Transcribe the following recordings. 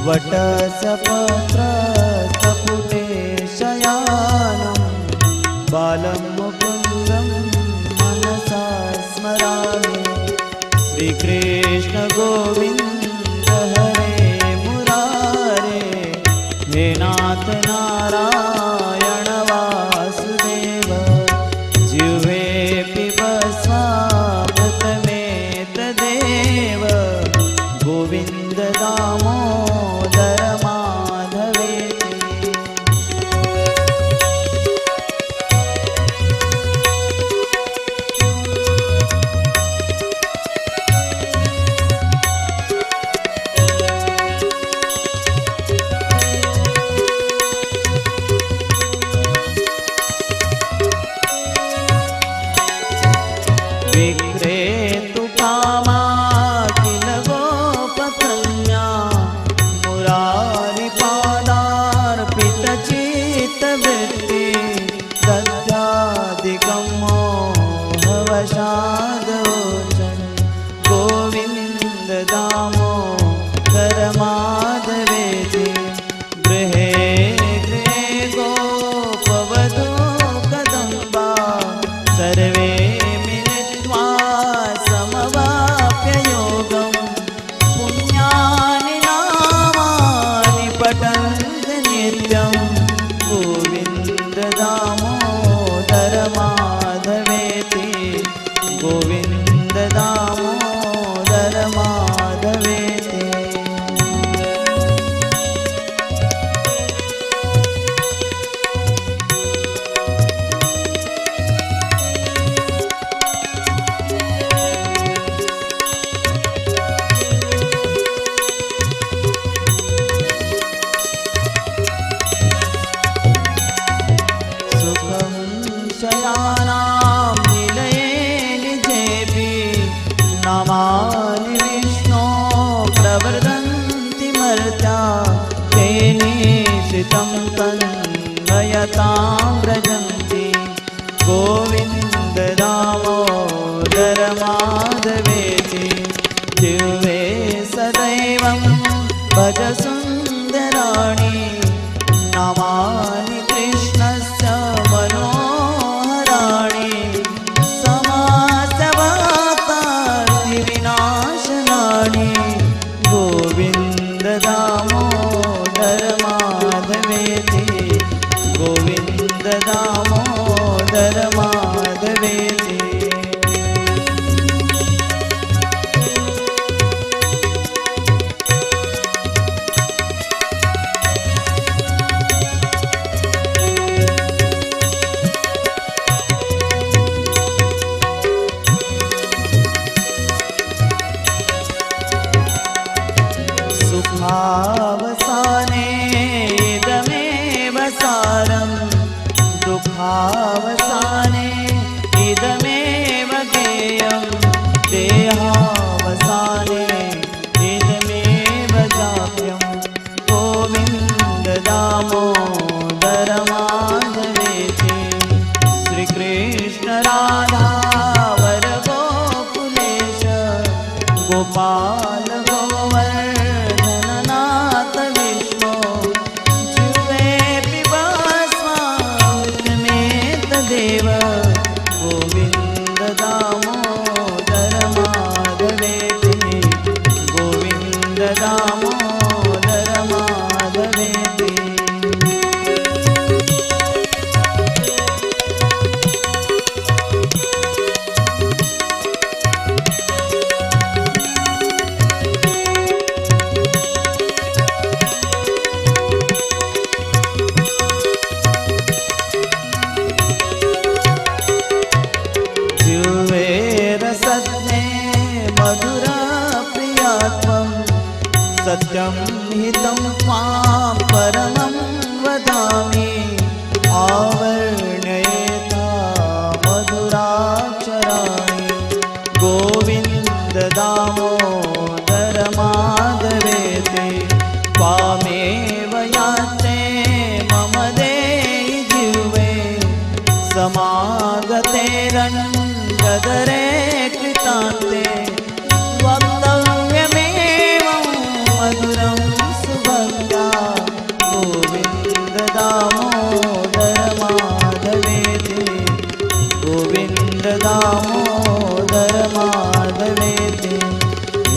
वटसपत्रस्तपुटे शयानं बालं मुकुन्दं मनसा स्मरामि। श्रीकृष्ण गोविन्द हरे मुरारे, हे नाथ नारायण वासुदेव। जिह्वे पिब स्वामृतमेतदेव, गोविन्द दामोदर माधवेति। विक्रेतु कामा किल गोपकन्या, मुरारिपादार्पितचित्तवृत्ति। दध्यादिकं मोहवशादोचन, गोविन्द दामोदर माधवेति। गृहे गृहे गोपवधू कदम्बा, सर्वे समवाप्य योगं। पुण्यानि नामानि पठन्ति नित्यं, गोविन्द दामोदर माधवेति। गोविन्द दामोदर माधवेति। शयानां निलये निजेऽपि, नामानि विष्णो प्रवर्धन्ति मर्त्या। ते निशितं तन्मयतां व्रजन्ति, गोविन्द दामोदर माधवेति। जिह्वे सदैवं भज सुन्दराणि, नामानि कृष्णस्य मनोहराणि। समासवातार्तिविनाशनानि, गोविन्द दामोदर माधवेति। गोविन्द दामोदर माधवेति। सुखावसाने इदमेव सारं, दुःखावसाने इदमेव गेयं। देहावसाने इदमेव जाप्यं, गोविन्द दामोदर माधवेति। श्रीकृष्ण राधा वर गोकुलेश, गोपाल गोवर्धननाथ विष्णु। जिह्वे पिब स्वामृतमेतदेव, गोविन्द दामोदर माधवेति। गोविन्द दामोदर माधवेति। सत्यं हितं त्वां परमं वदामि। आवर्ण्येता मधुराक्षराणि, गोविन्द दामोदर माधवेति। त्वामेव याचे मम देहि जिह्वे, समागते रङ्गधरे कृतान्ते। वक्तव्यमेवं मधुरं सुभग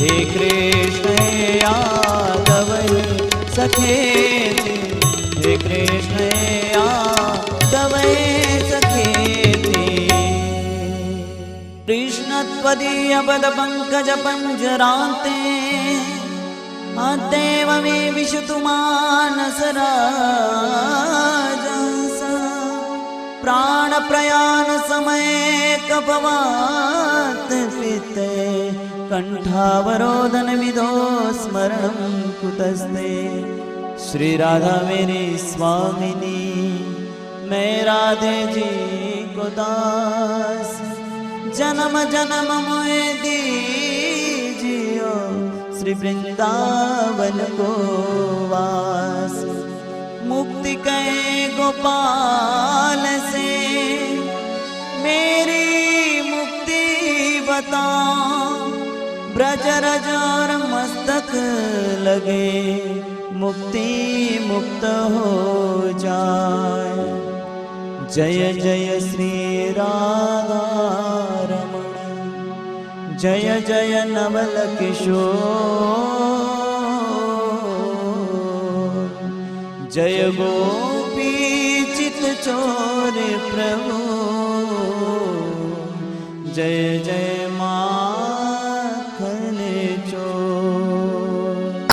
हे कृष्ण हे यादव हे सखेति, हे कृष्ण हे यादव हे सखेति। कृष्ण त्वदीय पद पंकज पंजरान्ते अद्यैव मे विशतु मानस राजसा। प्राण प्रयाण समये कपवात पिते कंठावरोधन विदो स्मरणं कुतस्ते। श्री राधा मेरी स्वामिनी, मैं राधे जी को दास, जन्म जन्म मोहे दीजियो श्री वृंदावन को वास। मुक्ति कहे गोपाल से मेरी मुक्ति बताओ, ब्रज रज और मस्तक लगे मुक्ति मुक्त हो जाए। जय जय श्री राधा रमण, जय जय नवल किशोर, जय गोपी चित चोर प्रभु, जय जय मा